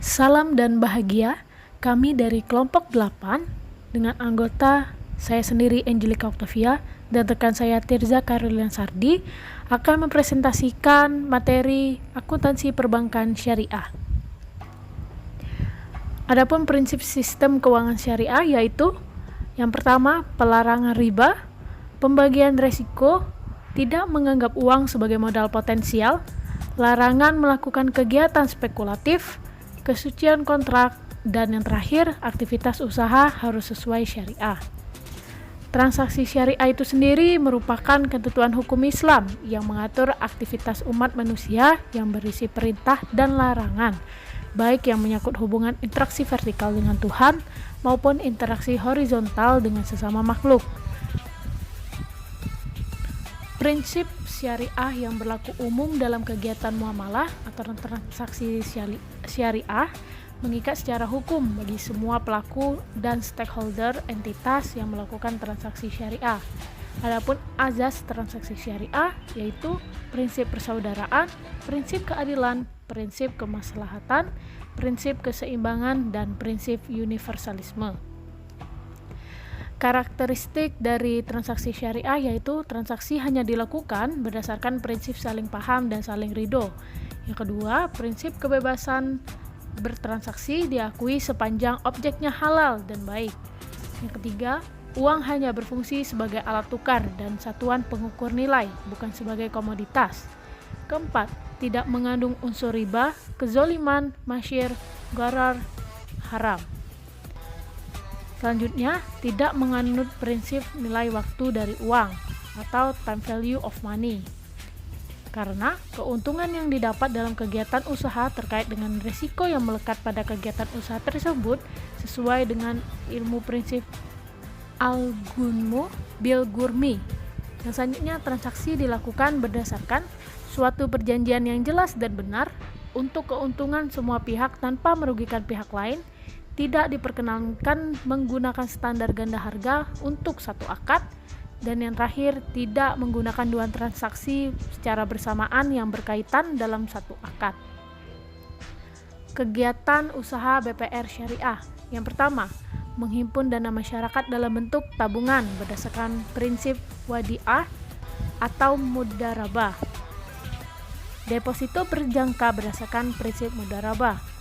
Salam dan bahagia, kami dari kelompok 8 dengan anggota saya sendiri Angelica Octavia dan rekan saya Tirza Caroline Sardi akan mempresentasikan materi akuntansi perbankan syariah. Adapun prinsip sistem keuangan syariah yaitu yang pertama, pelarangan riba, pembagian resiko, tidak menganggap uang sebagai modal potensial, larangan melakukan kegiatan spekulatif, kesucian kontrak, dan yang terakhir, aktivitas usaha harus sesuai syariah. Transaksi syariah itu sendiri merupakan ketentuan hukum Islam yang mengatur aktivitas umat manusia yang berisi perintah dan larangan, baik yang menyangkut hubungan interaksi vertikal dengan Tuhan maupun interaksi horizontal dengan sesama makhluk. Prinsip syariah yang berlaku umum dalam kegiatan muamalah atau transaksi syariah mengikat secara hukum bagi semua pelaku dan stakeholder entitas yang melakukan transaksi syariah. Adapun azas transaksi syariah yaitu prinsip persaudaraan, prinsip keadilan, prinsip kemaslahatan, prinsip keseimbangan, dan prinsip universalisme. Karakteristik dari transaksi syariah yaitu transaksi hanya dilakukan berdasarkan prinsip saling paham dan saling ridho. Yang kedua, prinsip kebebasan bertransaksi diakui sepanjang objeknya halal dan baik. Yang ketiga, uang hanya berfungsi sebagai alat tukar dan satuan pengukur nilai, bukan sebagai komoditas. Keempat, tidak mengandung unsur riba, kezoliman, masyir, gharar, haram. Selanjutnya, tidak menganut prinsip nilai waktu dari uang atau time value of money. Karena keuntungan yang didapat dalam kegiatan usaha terkait dengan risiko yang melekat pada kegiatan usaha tersebut sesuai dengan ilmu prinsip al-gunmu bil-gurmi. Yang selanjutnya, transaksi dilakukan berdasarkan suatu perjanjian yang jelas dan benar untuk keuntungan semua pihak tanpa merugikan pihak lain. Tidak diperkenankan menggunakan standar ganda harga untuk satu akad, dan yang terakhir, tidak menggunakan dua transaksi secara bersamaan yang berkaitan dalam satu akad. Kegiatan usaha BPR syariah. Yang pertama, menghimpun dana masyarakat dalam bentuk tabungan berdasarkan prinsip wadi'ah atau mudharabah. Deposito berjangka berdasarkan prinsip mudharabah.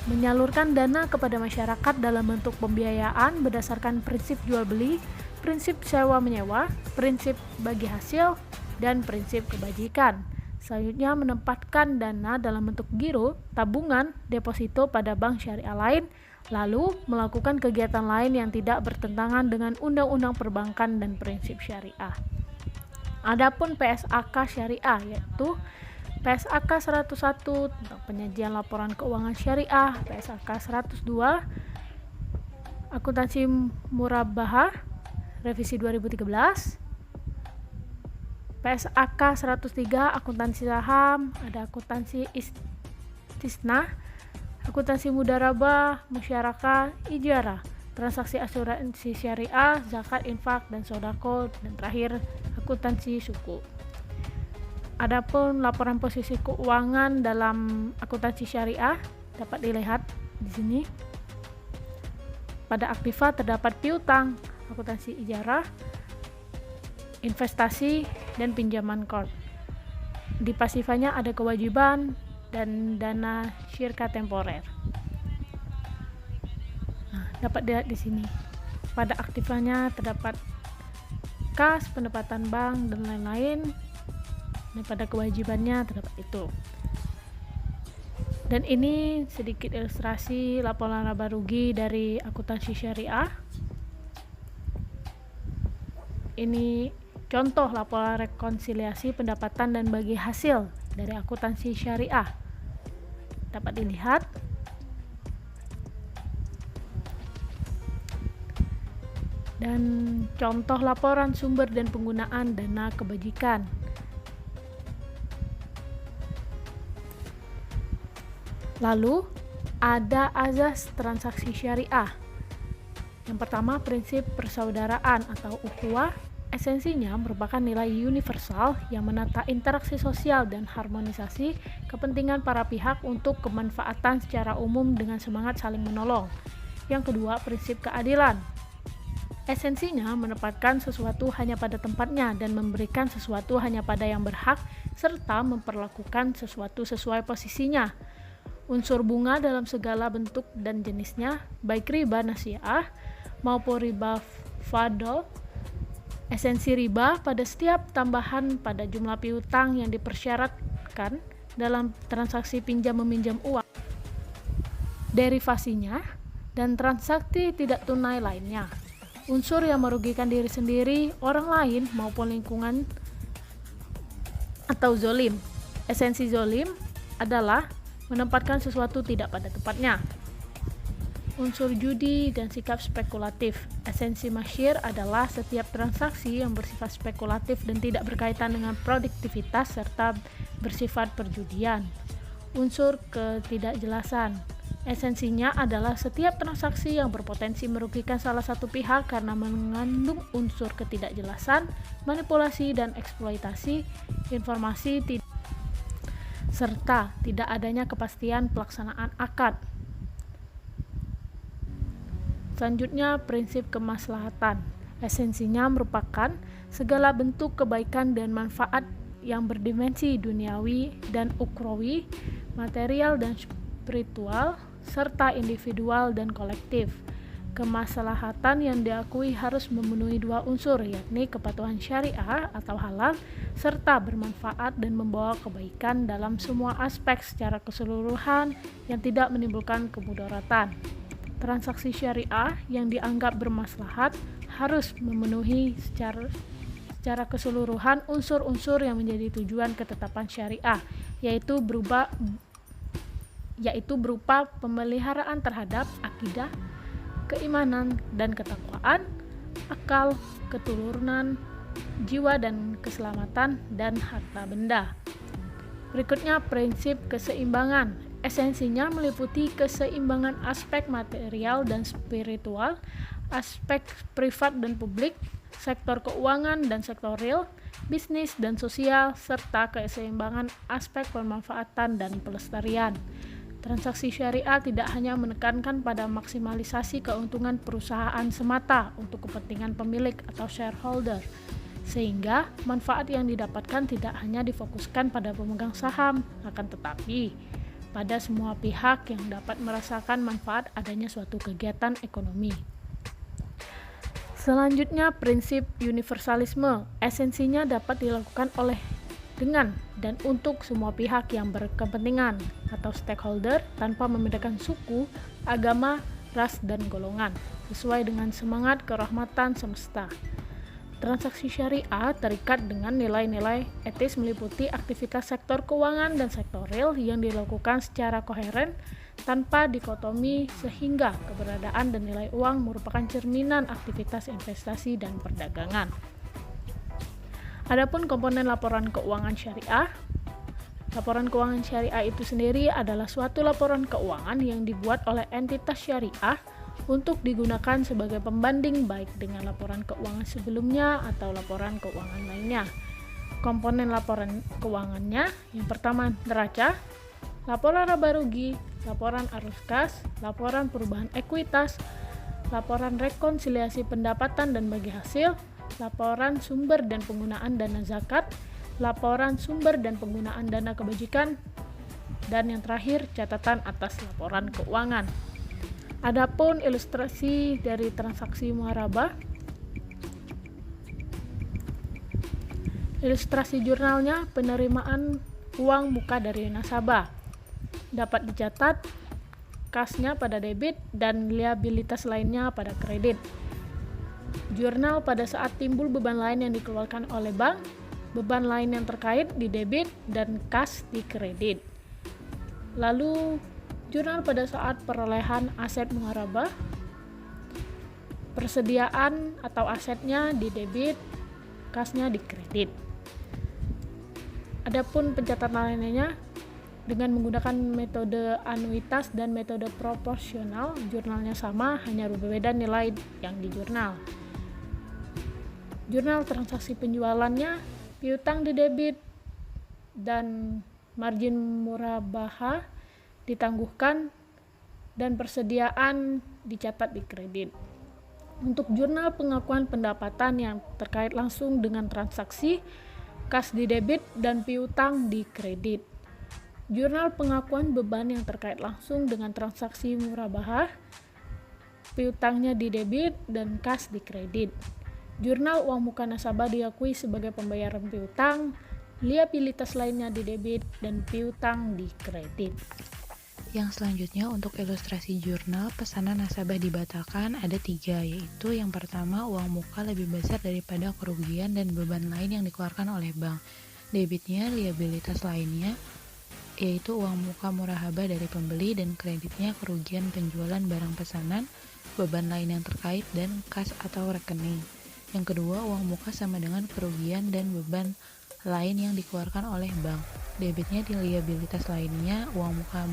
Menyalurkan dana kepada masyarakat dalam bentuk pembiayaan berdasarkan prinsip jual beli, prinsip sewa menyewa, prinsip bagi hasil, dan prinsip kebajikan. Selanjutnya, menempatkan dana dalam bentuk giro, tabungan, deposito pada bank syariah lain, lalu melakukan kegiatan lain yang tidak bertentangan dengan undang-undang perbankan dan prinsip syariah. Adapun PSAK syariah yaitu PSAK 101 tentang penyajian laporan keuangan syariah, PSAK 102 akuntansi murabahah revisi 2013, PSAK 103 akuntansi saham, ada akuntansi istisna, akuntansi mudharabah, musyarakah, ijarah, transaksi asuransi syariah, zakat, infak, dan sodako, dan terakhir akuntansi suku. Adapun laporan posisi keuangan dalam akuntansi syariah dapat dilihat di sini. Pada aktiva terdapat piutang, akuntansi ijarah, investasi, dan pinjaman kord. Di pasifanya ada kewajiban dan dana syirka temporer. Dapat dilihat di sini. Pada aktivanya terdapat kas, pendapatan bank, dan lain-lain. Dan pada kewajibannya terdapat itu. Dan ini sedikit ilustrasi laporan laba rugi dari akuntansi syariah. Ini contoh laporan rekonsiliasi pendapatan dan bagi hasil dari akuntansi syariah. Dapat dilihat. Dan contoh laporan sumber dan penggunaan dana kebajikan. Lalu, ada azas transaksi syariah. Yang pertama, prinsip persaudaraan atau ukhuwah. Esensinya merupakan nilai universal yang menata interaksi sosial dan harmonisasi kepentingan para pihak untuk kemanfaatan secara umum dengan semangat saling menolong. Yang kedua, prinsip keadilan. Esensinya menempatkan sesuatu hanya pada tempatnya dan memberikan sesuatu hanya pada yang berhak, serta memperlakukan sesuatu sesuai posisinya. Unsur bunga dalam segala bentuk dan jenisnya, baik riba nasiah maupun riba fadl. Esensi riba pada setiap tambahan pada jumlah piutang yang dipersyaratkan dalam transaksi pinjam-meminjam uang, derivasinya, dan transaksi tidak tunai lainnya. Unsur yang merugikan diri sendiri, orang lain, maupun lingkungan atau zolim. Esensi zolim adalah menempatkan sesuatu tidak pada tempatnya. Unsur judi dan sikap spekulatif. Esensi masyir adalah setiap transaksi yang bersifat spekulatif dan tidak berkaitan dengan produktivitas serta bersifat perjudian. Unsur ketidakjelasan. Esensinya adalah setiap transaksi yang berpotensi merugikan salah satu pihak karena mengandung unsur ketidakjelasan, manipulasi dan eksploitasi informasi serta tidak adanya kepastian pelaksanaan akad. Selanjutnya, prinsip kemaslahatan. Esensinya merupakan segala bentuk kebaikan dan manfaat yang berdimensi duniawi dan ukhrawi, material dan spiritual, serta individual dan kolektif. Kemaslahatan yang diakui harus memenuhi dua unsur, yakni kepatuhan syariah atau halal, serta bermanfaat dan membawa kebaikan dalam semua aspek secara keseluruhan yang tidak menimbulkan kemudaratan. Transaksi syariah yang dianggap bermaslahat harus memenuhi secara keseluruhan unsur-unsur yang menjadi tujuan ketetapan syariah, yaitu berupa pemeliharaan terhadap akidah, keimanan dan ketakwaan, akal, keturunan, jiwa dan keselamatan, dan harta benda. Berikutnya, prinsip keseimbangan. Esensinya meliputi keseimbangan aspek material dan spiritual, aspek privat dan publik, sektor keuangan dan sektor real, bisnis dan sosial, serta keseimbangan aspek pemanfaatan dan pelestarian. Transaksi syariah tidak hanya menekankan pada maksimalisasi keuntungan perusahaan semata untuk kepentingan pemilik atau shareholder, sehingga manfaat yang didapatkan tidak hanya difokuskan pada pemegang saham, akan tetapi pada semua pihak yang dapat merasakan manfaat adanya suatu kegiatan ekonomi. Selanjutnya, prinsip universalisme. Esensinya dapat dilakukan dengan dan untuk semua pihak yang berkepentingan atau stakeholder tanpa membedakan suku, agama, ras, dan golongan, sesuai dengan semangat kerahmatan semesta. Transaksi syariah terikat dengan nilai-nilai etis meliputi aktivitas sektor keuangan dan sektor real yang dilakukan secara koheren tanpa dikotomi, sehingga keberadaan dan nilai uang merupakan cerminan aktivitas investasi dan perdagangan. Adapun komponen laporan keuangan syariah. Laporan keuangan syariah itu sendiri adalah suatu laporan keuangan yang dibuat oleh entitas syariah untuk digunakan sebagai pembanding baik dengan laporan keuangan sebelumnya atau laporan keuangan lainnya. Komponen laporan keuangannya, yang pertama neraca, laporan laba rugi, laporan arus kas, laporan perubahan ekuitas, laporan rekonsiliasi pendapatan dan bagi hasil, laporan sumber dan penggunaan dana zakat, laporan sumber dan penggunaan dana kebajikan, dan yang terakhir catatan atas laporan keuangan. Adapun ilustrasi dari transaksi muharabah. Ilustrasi jurnalnya penerimaan uang muka dari nasabah. Dapat dicatat kasnya pada debit dan liabilitas lainnya pada kredit. Jurnal pada saat timbul beban lain yang dikeluarkan oleh bank, beban lain yang terkait di debit dan kas di kredit. Lalu jurnal pada saat perolehan aset muharabah, persediaan atau asetnya di debit, kasnya di kredit. Adapun pencatatan lainnya dengan menggunakan metode anuitas dan metode proporsional, jurnalnya sama, hanya berbeda nilai yang di jurnal. Jurnal transaksi penjualannya, piutang di debit dan margin murabahah ditangguhkan, dan persediaan dicatat di kredit. Untuk jurnal pengakuan pendapatan yang terkait langsung dengan transaksi, kas di debit dan piutang di kredit. Jurnal pengakuan beban yang terkait langsung dengan transaksi murabahah, piutangnya di debit dan kas di kredit. Jurnal uang muka nasabah diakui sebagai pembayaran piutang, liabilitas lainnya di debit dan piutang di kredit. Yang selanjutnya untuk ilustrasi jurnal pesanan nasabah dibatalkan ada 3, yaitu yang pertama uang muka lebih besar daripada kerugian dan beban lain yang dikeluarkan oleh bank. Debitnya liabilitas lainnya, yaitu uang muka murahaba dari pembeli, dan kreditnya kerugian penjualan barang pesanan, beban lain yang terkait, dan kas atau rekening. Yang kedua, uang muka sama dengan kerugian dan beban lain yang dikeluarkan oleh bank. Debitnya di liabilitas lainnya, uang muka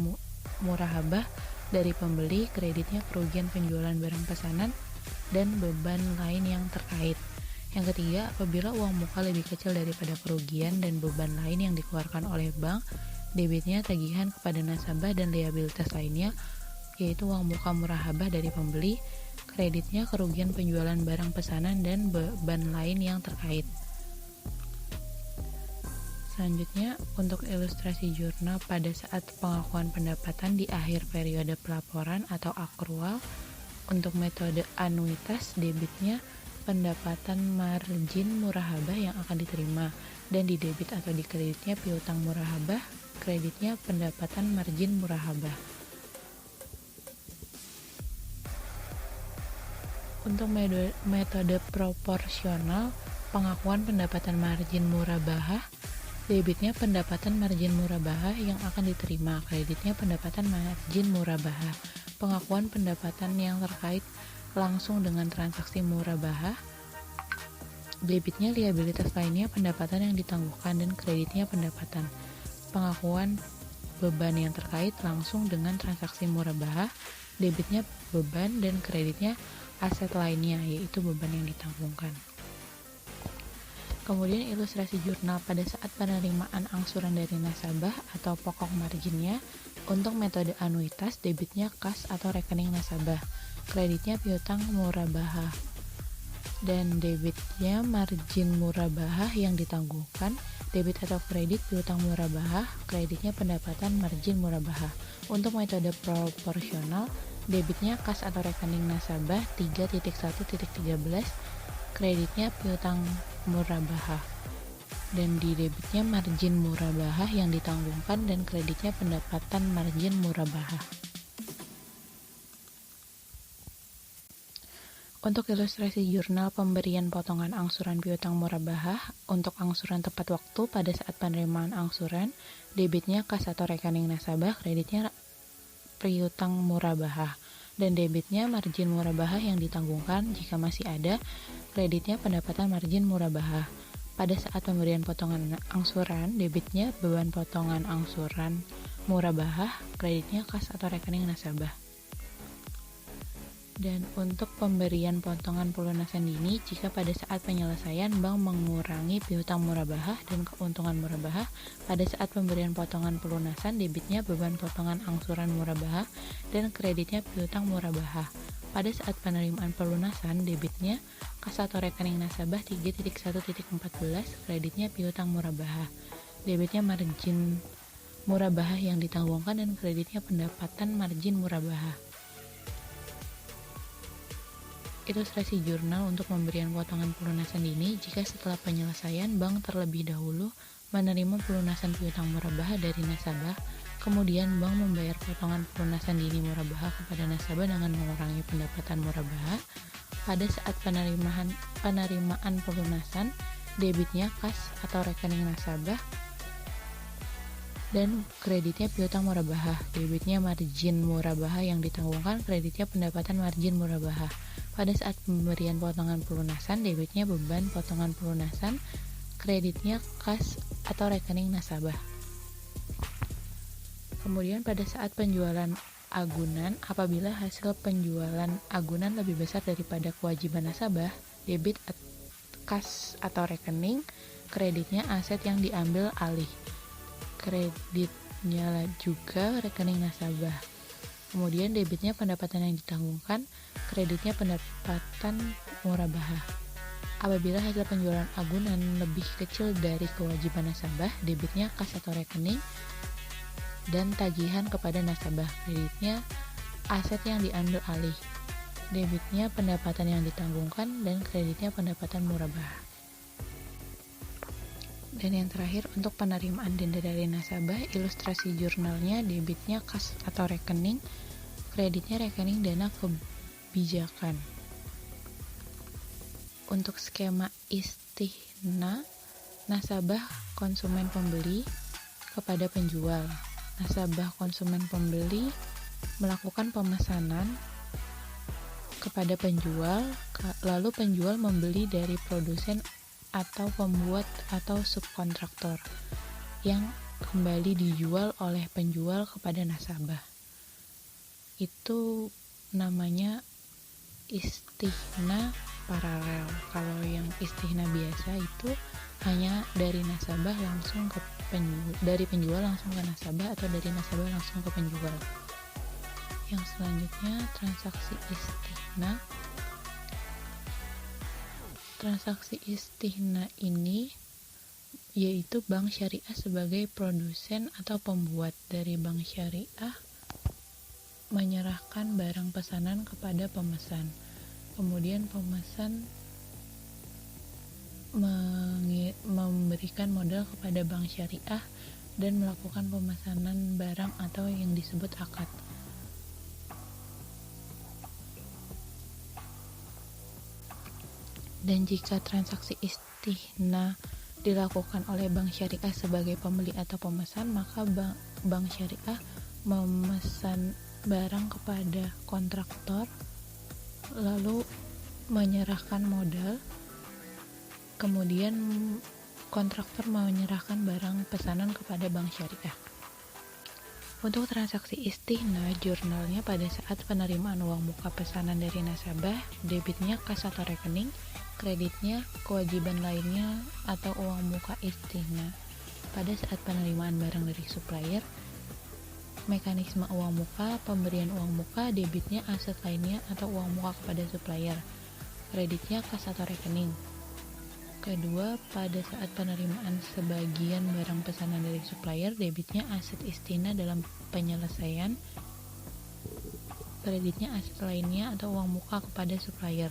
murahaba dari pembeli, kreditnya kerugian penjualan barang pesanan, dan beban lain yang terkait. Yang ketiga, apabila uang muka lebih kecil daripada kerugian dan beban lain yang dikeluarkan oleh bank, debitnya tagihan kepada nasabah dan liabilitas lainnya, yaitu uang muka murahaba dari pembeli, kreditnya kerugian penjualan barang pesanan, dan beban lain yang terkait. Selanjutnya, untuk ilustrasi jurnal pada saat pengakuan pendapatan di akhir periode pelaporan atau akrual, untuk metode anuitas, debitnya pendapatan margin murahaba yang akan diterima, dan di debit atau di kreditnya piutang murahaba, kreditnya pendapatan margin murahaba. Untuk metode proporsional, pengakuan pendapatan margin murabahah, debitnya pendapatan margin murabahah yang akan diterima, kreditnya pendapatan margin murabahah. Pengakuan pendapatan yang terkait langsung dengan transaksi murabahah, debitnya liabilitas lainnya pendapatan yang ditangguhkan, dan kreditnya pendapatan. Pengakuan beban yang terkait langsung dengan transaksi murabahah, debitnya beban dan kreditnya aset lainnya, yaitu beban yang ditanggungkan. Kemudian ilustrasi jurnal pada saat penerimaan angsuran dari nasabah atau pokok marginnya. Untuk metode anuitas, debitnya kas atau rekening nasabah, kreditnya piutang murabahah, dan debitnya margin murabahah yang ditanggungkan. Debit atau kredit piutang murabahah, kreditnya pendapatan margin murabahah. Untuk metode proporsional, debitnya kas atau rekening nasabah 3.1.13, kreditnya piutang murabahah, dan di debitnya margin murabahah yang ditanggungkan, dan kreditnya pendapatan margin murabahah. Untuk ilustrasi jurnal pemberian potongan angsuran piutang murabahah, untuk angsuran tepat waktu pada saat penerimaan angsuran, debitnya kas atau rekening nasabah, kreditnya piutang murabahah, dan debitnya margin murabahah yang ditanggungkan jika masih ada, kreditnya pendapatan margin murabahah. Pada saat pemberian potongan angsuran, debitnya beban potongan angsuran murabahah, kreditnya kas atau rekening nasabah. Dan untuk pemberian potongan pelunasan dini, jika pada saat penyelesaian bank mengurangi piutang murabahah dan keuntungan murabahah, pada saat pemberian potongan pelunasan, debitnya beban potongan angsuran murabahah dan kreditnya piutang murabahah. Pada saat penerimaan pelunasan, debitnya kas atau rekening nasabah 3.1.14, kreditnya piutang murabahah. Debitnya margin murabahah yang ditanggungkan, dan kreditnya pendapatan margin murabahah. Ilustrasi jurnal untuk pemberian potongan pelunasan dini jika setelah penyelesaian bank terlebih dahulu menerima pelunasan piutang murabahah dari nasabah, kemudian bank membayar potongan pelunasan dini murabahah kepada nasabah dengan mengurangi pendapatan murabahah. Pada saat penerimaan pelunasan, debitnya kas atau rekening nasabah, dan kreditnya piutang murabahah. Debitnya margin murabahah yang ditanggungkan, kreditnya pendapatan margin murabahah. Pada saat pemberian potongan pelunasan, debitnya beban potongan pelunasan, kreditnya kas atau rekening nasabah. Kemudian pada saat penjualan agunan, apabila hasil penjualan agunan lebih besar daripada kewajiban nasabah, debit kas atau rekening, kreditnya aset yang diambil alih, kreditnya juga rekening nasabah. Kemudian debitnya pendapatan yang ditanggungkan, kreditnya pendapatan murabahah. Apabila hasil penjualan agunan lebih kecil dari kewajiban nasabah, debitnya kas atau rekening dan tagihan kepada nasabah, kreditnya aset yang diambil alih, debitnya pendapatan yang ditanggungkan, dan kreditnya pendapatan murabahah. Dan yang terakhir, untuk penerimaan denda dari nasabah, ilustrasi jurnalnya debitnya kas atau rekening, kreditnya rekening dana kebijakan. Untuk skema istihna, nasabah konsumen pembeli kepada penjual. Nasabah konsumen pembeli melakukan pemesanan kepada penjual, lalu penjual membeli dari produsen atau pembuat atau subkontraktor yang kembali dijual oleh penjual kepada nasabah. Itu namanya istihna paralel. Kalau yang istihna biasa itu hanya dari nasabah langsung ke dari penjual langsung ke nasabah, atau dari nasabah langsung ke penjual. Yang selanjutnya, transaksi istihna. Transaksi istihna ini yaitu bank syariah sebagai produsen atau pembuat dari bank syariah menyerahkan barang pesanan kepada pemesan. Kemudian pemesan memberikan modal kepada bank syariah dan melakukan pemesanan barang atau yang disebut akad. Dan jika transaksi istihna dilakukan oleh bank syariah sebagai pembeli atau pemesan, maka bank syariah memesan barang kepada kontraktor, lalu menyerahkan modal, kemudian kontraktor menyerahkan barang pesanan kepada bank syariah. Untuk transaksi istihna, jurnalnya pada saat penerimaan uang muka pesanan dari nasabah, debitnya kas atau rekening, kreditnya kewajiban lainnya atau uang muka istihna. Pada saat penerimaan barang dari supplier, mekanisme uang muka, pemberian uang muka, debitnya aset lainnya atau uang muka kepada supplier, kreditnya kas atau rekening. Kedua, pada saat penerimaan sebagian barang pesanan dari supplier, debitnya aset istihna dalam penyelesaian, kreditnya aset lainnya atau uang muka kepada supplier.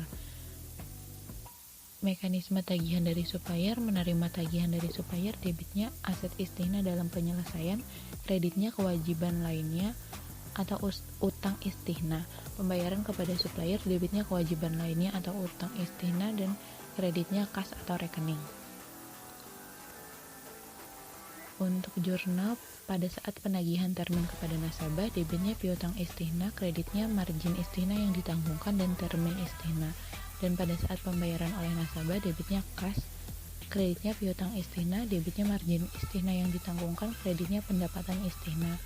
Mekanisme tagihan dari supplier, menerima tagihan dari supplier, debitnya aset istihna dalam penyelesaian, kreditnya kewajiban lainnya atau utang istihna. Pembayaran kepada supplier, debitnya kewajiban lainnya atau utang istihna, dan kreditnya kas atau rekening. Untuk jurnal, pada saat penagihan termin kepada nasabah, debitnya piutang istihna, kreditnya margin istihna yang ditanggungkan dan termin istihna. Dan pada saat pembayaran oleh nasabah, debitnya kas, kreditnya piutang istihna, debitnya margin istihna yang ditanggungkan, kreditnya pendapatan istihna.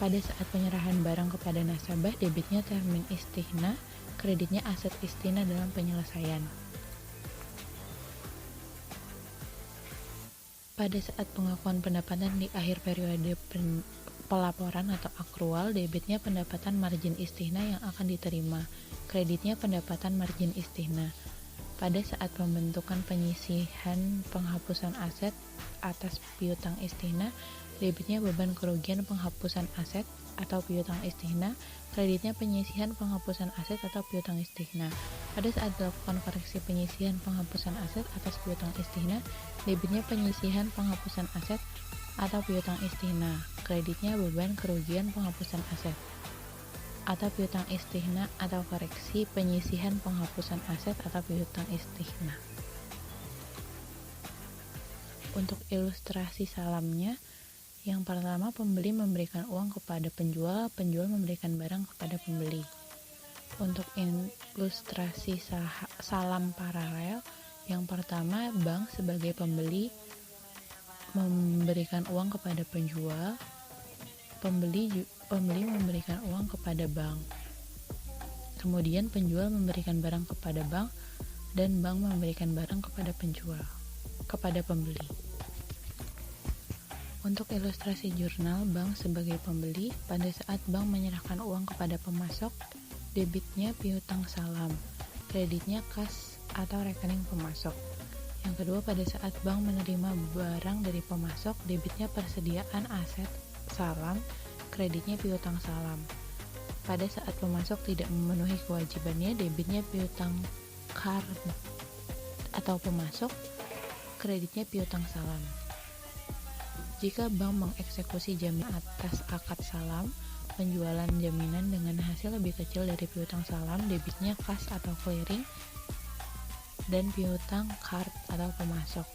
Pada saat penyerahan barang kepada nasabah, debitnya termin istihna, kreditnya aset istihna dalam penyelesaian. Pada saat pengakuan pendapatan di akhir periode pelaporan atau akrual, debitnya pendapatan margin istihna yang akan diterima, kreditnya pendapatan margin istihna. Pada saat pembentukan penyisihan penghapusan aset atas piutang istihna, debitnya beban kerugian penghapusan aset atau piutang istihna, kreditnya penyisihan penghapusan aset atau piutang istihna. Pada saat dilakukan koreksi penyisihan penghapusan aset atas piutang istihna, debitnya penyisihan penghapusan aset atau piutang istihna, kreditnya beban kerugian penghapusan aset atau piutang istihna atau koreksi penyisihan penghapusan aset atau piutang istihna. Untuk ilustrasi salamnya, yang pertama, pembeli memberikan uang kepada penjual, penjual memberikan barang kepada pembeli. Untuk ilustrasi salam paralel, yang pertama, bank sebagai pembeli memberikan uang kepada penjual, pembeli memberikan uang kepada bank. Kemudian penjual memberikan barang kepada bank dan bank memberikan barang kepada penjual, kepada pembeli. Untuk ilustrasi jurnal bank sebagai pembeli, pada saat bank menyerahkan uang kepada pemasok, debitnya piutang salam, kreditnya kas atau rekening pemasok. Yang kedua, pada saat bank menerima barang dari pemasok, debitnya persediaan aset salam, kreditnya piutang salam. Pada saat pemasok tidak memenuhi kewajibannya, debitnya piutang card atau pemasok, kreditnya piutang salam. Jika bank mengeksekusi jaminan atas akad salam, penjualan jaminan dengan hasil lebih kecil dari piutang salam, debitnya kas atau clearing, dan piutang card atau pemasok.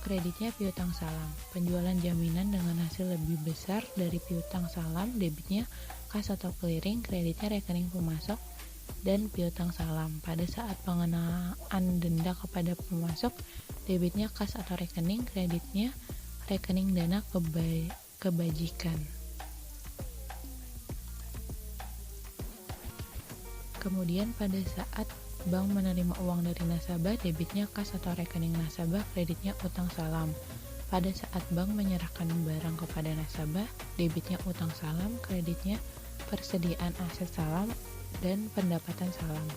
Kreditnya piutang salam. Penjualan jaminan dengan hasil lebih besar dari piutang salam, debitnya kas atau clearing, kreditnya rekening pemasok, dan piutang salam. Pada saat pengenaan denda kepada pemasok, debitnya kas atau rekening, kreditnya rekening dana kebajikan. Kemudian pada saat bank menerima uang dari nasabah, debitnya kas atau rekening nasabah, kreditnya utang salam. Pada saat bank menyerahkan barang kepada nasabah, debitnya utang salam, kreditnya persediaan aset salam, dan pendapatan salam.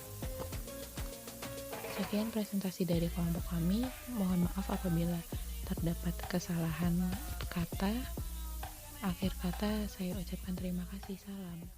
Sekian presentasi dari kelompok kami. Mohon maaf apabila terdapat kesalahan kata. Akhir kata saya ucapkan terima kasih. Salam.